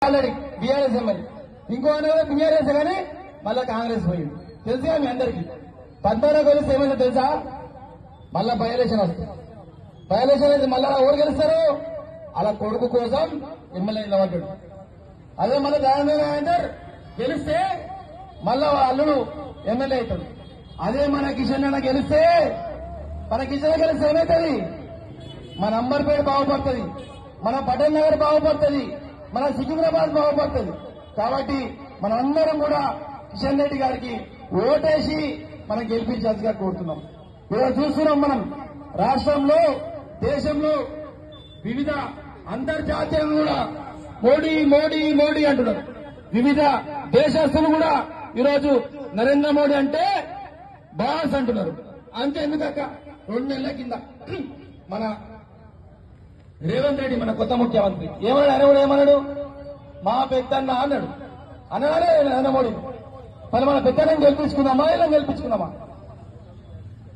Already BRS MLA, ఇంకో BRS కానీ మళ్ళా కాంగ్రెస్ పోయింది. తెలుసుగా మీ అందరికీ. 14 కలిసి ఏమైందో తెలుసా? మళ్ళా బై ఎలక్షన్ వస్తుంది. బై ఎలక్షన్ అయితే మళ్ళా ఎవరు గెలుస్తారు? అలా కొడుకు కోసం ఎమ్మెల్యే నిలబడ్డాడు. అదే మళ్ళీ రాజేందర్ గెలిస్తే మళ్ళా అల్లుడు ఎమ్మెల్యే అవుతాడు. అదే మన కిషన్ అన్న గెలిస్తే, మన కిషన్ గెలిస్తే ఏమవుతుంది? మన అంబర్పేట బాగుపడుతుంది, మన పటేల్ నగర్ బాగుపడుతుంది, మన సికింద్రాబాద్ బాగుపడుతుంది. కాబట్టి మనందరం కూడా కిషన్ రెడ్డి గారికి ఓటేసి మనం గెలిపించాల్సిగా కోరుతున్నాం. ఈరోజు చూస్తున్నాం మనం రాష్ట్రంలో, దేశంలో వివిధ అంతర్జాతీయంగా కూడా మోడీ మోడీ మోడీ అంటున్నారు. వివిధ దేశస్తులు కూడా ఈరోజు నరేంద్ర మోడీ అంటే బాస్ అంటున్నారు. అంతే ఎందుకక్క 2 నెలల కింద మన రేవంత్ రెడ్డి మన కొత్త ముఖ్యమంత్రి ఏమన్నాడు? ఆయన ఏమన్నాడు? మా పెద్దన్న అన్నాడు. అన్నాడే నరేంద్ర మోడీ. మరి మన పెద్దన్న గెలిపించుకుందామా ఇలా గెలిపించుకుందామా?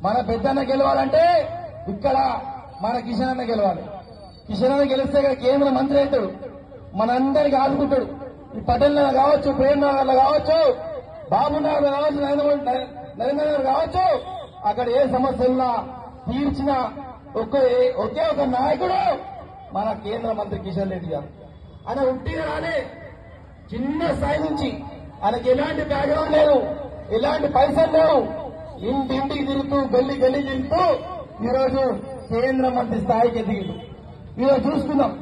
మన పెద్దన్న గెలవాలంటే ఇక్కడ మన కిషన్ అన్న గెలవాలి. కిషన్ అన్న గెలిస్తే ఇక్కడ కేంద్ర మంత్రి అవుతాడు, మనందరికి ఆదుకుంటాడు. ఈ పటేల్ నగర్ కావచ్చు, ప్రేమ్ నగర్ కావచ్చు, బాబు నగర్ కావచ్చు, నరేంద్ర నగర్ కావచ్చు, అక్కడ ఏ సమస్యలున్నా తీర్చిన ఒకే ఒక నాయకుడు మన కేంద్ర మంత్రి కిషన్ రెడ్డి గారు. ఆయన ఉట్టిగా రాలే, చిన్న స్థాయి నుంచి ఆయనకి ఎలాంటి బ్యాక్గ్రౌండ్ లేదు, ఎలాంటి పైసలు లేవు. ఇంటింటికి తిరుగుతూ గల్లీ గల్లీ తిరుగుతూ ఈరోజు కేంద్ర మంత్రి స్థాయికి ఎదిగింది. ఈరోజు చూసుకుందాం.